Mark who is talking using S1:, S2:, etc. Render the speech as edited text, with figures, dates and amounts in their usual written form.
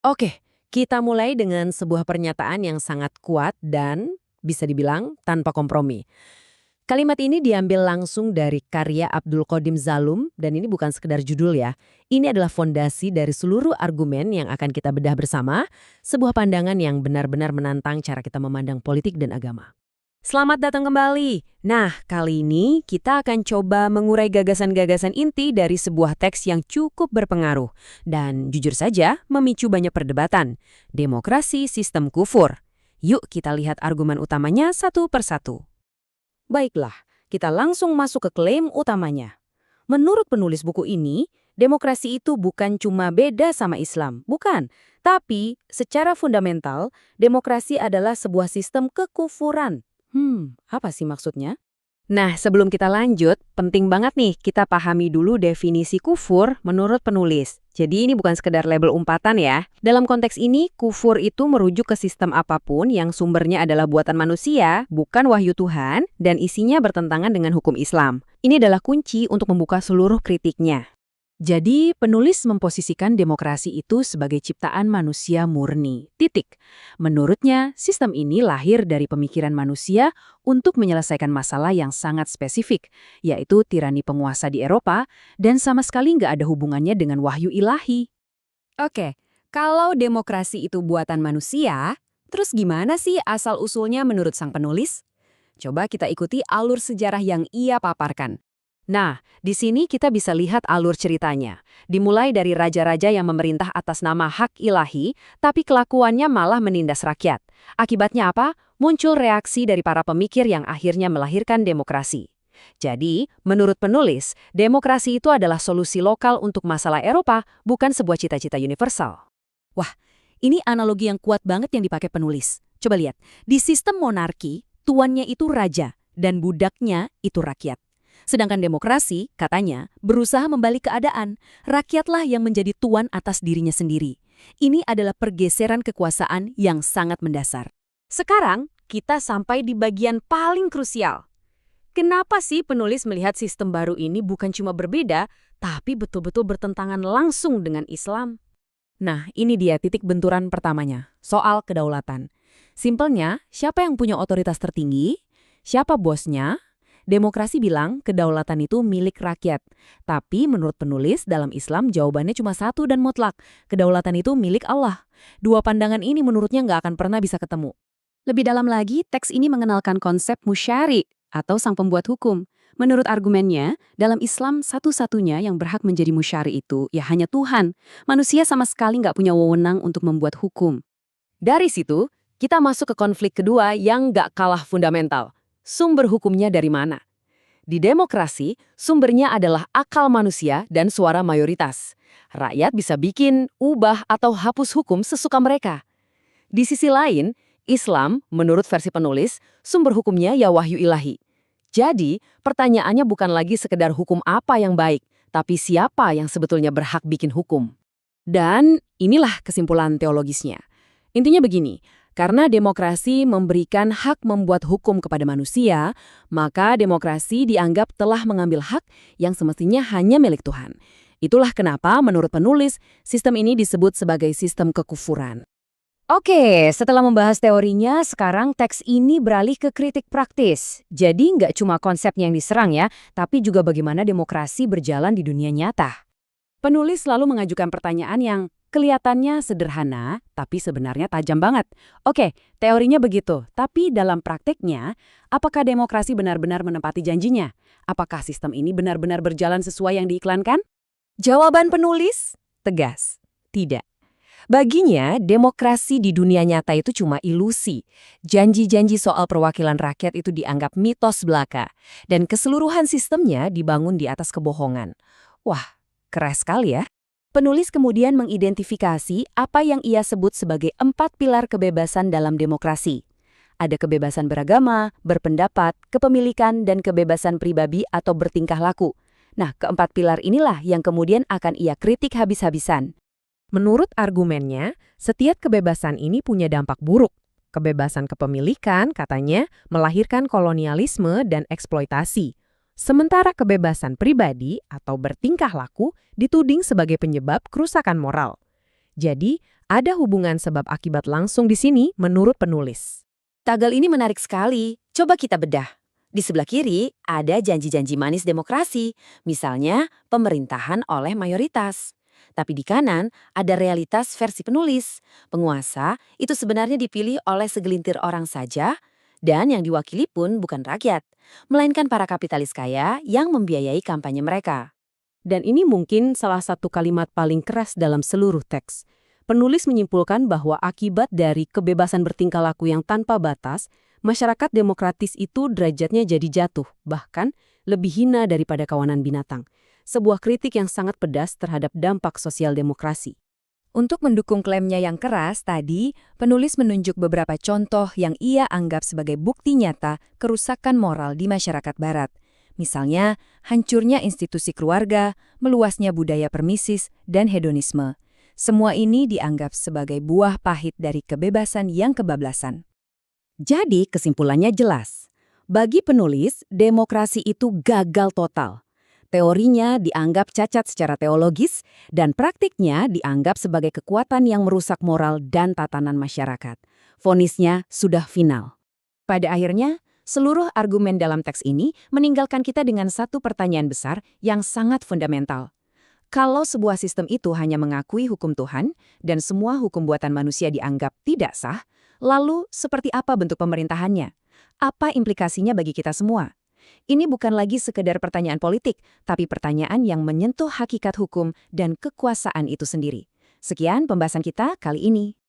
S1: Oke, kita mulai dengan sebuah pernyataan yang sangat kuat dan bisa dibilang tanpa kompromi. Kalimat ini diambil langsung dari karya Abdul Qadim Zalum dan ini bukan sekedar judul ya. Ini adalah fondasi dari seluruh argumen yang akan kita bedah bersama, sebuah pandangan yang benar-benar menantang cara kita memandang politik dan agama. Selamat datang kembali. Nah, kali ini kita akan coba mengurai gagasan-gagasan inti dari sebuah teks yang cukup berpengaruh dan jujur saja memicu banyak perdebatan. Demokrasi sistem kufur. Yuk kita lihat argumen utamanya satu persatu. Baiklah, kita langsung masuk ke klaim utamanya. Menurut penulis buku ini, demokrasi itu bukan cuma beda sama Islam, bukan. Tapi, secara fundamental, demokrasi adalah sebuah sistem kekufuran. Apa sih maksudnya? Nah, sebelum kita lanjut, penting banget nih kita pahami dulu definisi kufur menurut penulis. Jadi ini bukan sekedar label umpatan ya. Dalam konteks ini, kufur itu merujuk ke sistem apapun yang sumbernya adalah buatan manusia, bukan wahyu Tuhan, dan isinya bertentangan dengan hukum Islam. Ini adalah kunci untuk membuka seluruh kritiknya. Jadi, penulis memposisikan demokrasi itu sebagai ciptaan manusia murni. Titik. Menurutnya, sistem ini lahir dari pemikiran manusia untuk menyelesaikan masalah yang sangat spesifik, yaitu tirani penguasa di Eropa, dan sama sekali nggak ada hubungannya dengan wahyu ilahi. Oke, kalau demokrasi itu buatan manusia, terus gimana sih asal-usulnya menurut sang penulis? Coba kita ikuti alur sejarah yang ia paparkan. Nah, di sini kita bisa lihat alur ceritanya. Dimulai dari raja-raja yang memerintah atas nama hak ilahi, tapi kelakuannya malah menindas rakyat. Akibatnya apa? Muncul reaksi dari para pemikir yang akhirnya melahirkan demokrasi. Jadi, menurut penulis, demokrasi itu adalah solusi lokal untuk masalah Eropa, bukan sebuah cita-cita universal. Wah, ini analogi yang kuat banget yang dipakai penulis. Coba lihat, di sistem monarki, tuannya itu raja, dan budaknya itu rakyat. Sedangkan demokrasi, katanya, berusaha membalik keadaan. Rakyatlah yang menjadi tuan atas dirinya sendiri. Ini adalah pergeseran kekuasaan yang sangat mendasar. Sekarang, kita sampai di bagian paling krusial. Kenapa sih penulis melihat sistem baru ini bukan cuma berbeda, tapi betul-betul bertentangan langsung dengan Islam? Nah, ini dia titik benturan pertamanya, soal kedaulatan. Simpelnya, siapa yang punya otoritas tertinggi? Siapa bosnya? Demokrasi bilang kedaulatan itu milik rakyat. Tapi menurut penulis, dalam Islam jawabannya cuma satu dan mutlak. Kedaulatan itu milik Allah. Dua pandangan ini menurutnya nggak akan pernah bisa ketemu. Lebih dalam lagi, teks ini mengenalkan konsep musyari atau sang pembuat hukum. Menurut argumennya, dalam Islam satu-satunya yang berhak menjadi musyari itu ya hanya Tuhan. Manusia sama sekali nggak punya wewenang untuk membuat hukum. Dari situ, kita masuk ke konflik kedua yang nggak kalah fundamental. Sumber hukumnya dari mana? Di demokrasi, sumbernya adalah akal manusia dan suara mayoritas. Rakyat bisa bikin, ubah, atau hapus hukum sesuka mereka. Di sisi lain, Islam, menurut versi penulis, sumber hukumnya ya wahyu ilahi. Jadi, pertanyaannya bukan lagi sekedar hukum apa yang baik, tapi siapa yang sebetulnya berhak bikin hukum. Dan inilah kesimpulan teologisnya. Intinya begini, karena demokrasi memberikan hak membuat hukum kepada manusia, maka demokrasi dianggap telah mengambil hak yang semestinya hanya milik Tuhan. Itulah kenapa menurut penulis, sistem ini disebut sebagai sistem kekufuran. Oke, setelah membahas teorinya, sekarang teks ini beralih ke kritik praktis. Jadi nggak cuma konsepnya yang diserang ya, tapi juga bagaimana demokrasi berjalan di dunia nyata. Penulis selalu mengajukan pertanyaan yang kelihatannya sederhana, tapi sebenarnya tajam banget. Oke, teorinya begitu, tapi dalam prakteknya, apakah demokrasi benar-benar menepati janjinya? Apakah sistem ini benar-benar berjalan sesuai yang diiklankan? Jawaban penulis tegas, tidak. Baginya, demokrasi di dunia nyata itu cuma ilusi. Janji-janji soal perwakilan rakyat itu dianggap mitos belaka. Dan keseluruhan sistemnya dibangun di atas kebohongan. Wah, keras sekali ya. Penulis kemudian mengidentifikasi apa yang ia sebut sebagai 4 pilar kebebasan dalam demokrasi. Ada kebebasan beragama, berpendapat, kepemilikan, dan kebebasan pribadi atau bertingkah laku. Nah, keempat pilar inilah yang kemudian akan ia kritik habis-habisan. Menurut argumennya, setiap kebebasan ini punya dampak buruk. Kebebasan kepemilikan, katanya, melahirkan kolonialisme dan eksploitasi. Sementara kebebasan pribadi atau bertingkah laku dituding sebagai penyebab kerusakan moral. Jadi, Ada hubungan sebab akibat langsung di sini menurut penulis.
S2: Tagal ini menarik sekali. Coba kita bedah. Di sebelah kiri ada janji-janji manis demokrasi, misalnya pemerintahan oleh mayoritas. Tapi di kanan ada realitas versi penulis. Penguasa itu sebenarnya dipilih oleh segelintir orang saja, dan yang diwakili pun bukan rakyat, melainkan para kapitalis kaya yang membiayai kampanye mereka.
S1: Dan ini mungkin salah satu kalimat paling keras dalam seluruh teks. Penulis menyimpulkan bahwa akibat dari kebebasan bertingkah laku yang tanpa batas, masyarakat demokratis itu derajatnya jadi jatuh, bahkan lebih hina daripada kawanan binatang. Sebuah kritik yang sangat pedas terhadap dampak sosial demokrasi.
S2: Untuk mendukung klaimnya yang keras tadi, penulis menunjuk beberapa contoh yang ia anggap sebagai bukti nyata kerusakan moral di masyarakat barat. Misalnya, hancurnya institusi keluarga, meluasnya budaya permisis, dan hedonisme. Semua ini dianggap sebagai buah pahit dari kebebasan yang kebablasan. Jadi kesimpulannya jelas. Bagi penulis, demokrasi itu gagal total. Teorinya dianggap cacat secara teologis dan praktiknya dianggap sebagai kekuatan yang merusak moral dan tatanan masyarakat. Vonisnya sudah final. Pada akhirnya, seluruh argumen dalam teks ini meninggalkan kita dengan satu pertanyaan besar yang sangat fundamental. Kalau sebuah sistem itu hanya mengakui hukum Tuhan dan semua hukum buatan manusia dianggap tidak sah, lalu seperti apa bentuk pemerintahannya? Apa implikasinya bagi kita semua? Ini bukan lagi sekedar pertanyaan politik, tapi pertanyaan yang menyentuh hakikat hukum dan kekuasaan itu sendiri. Sekian pembahasan kita kali ini.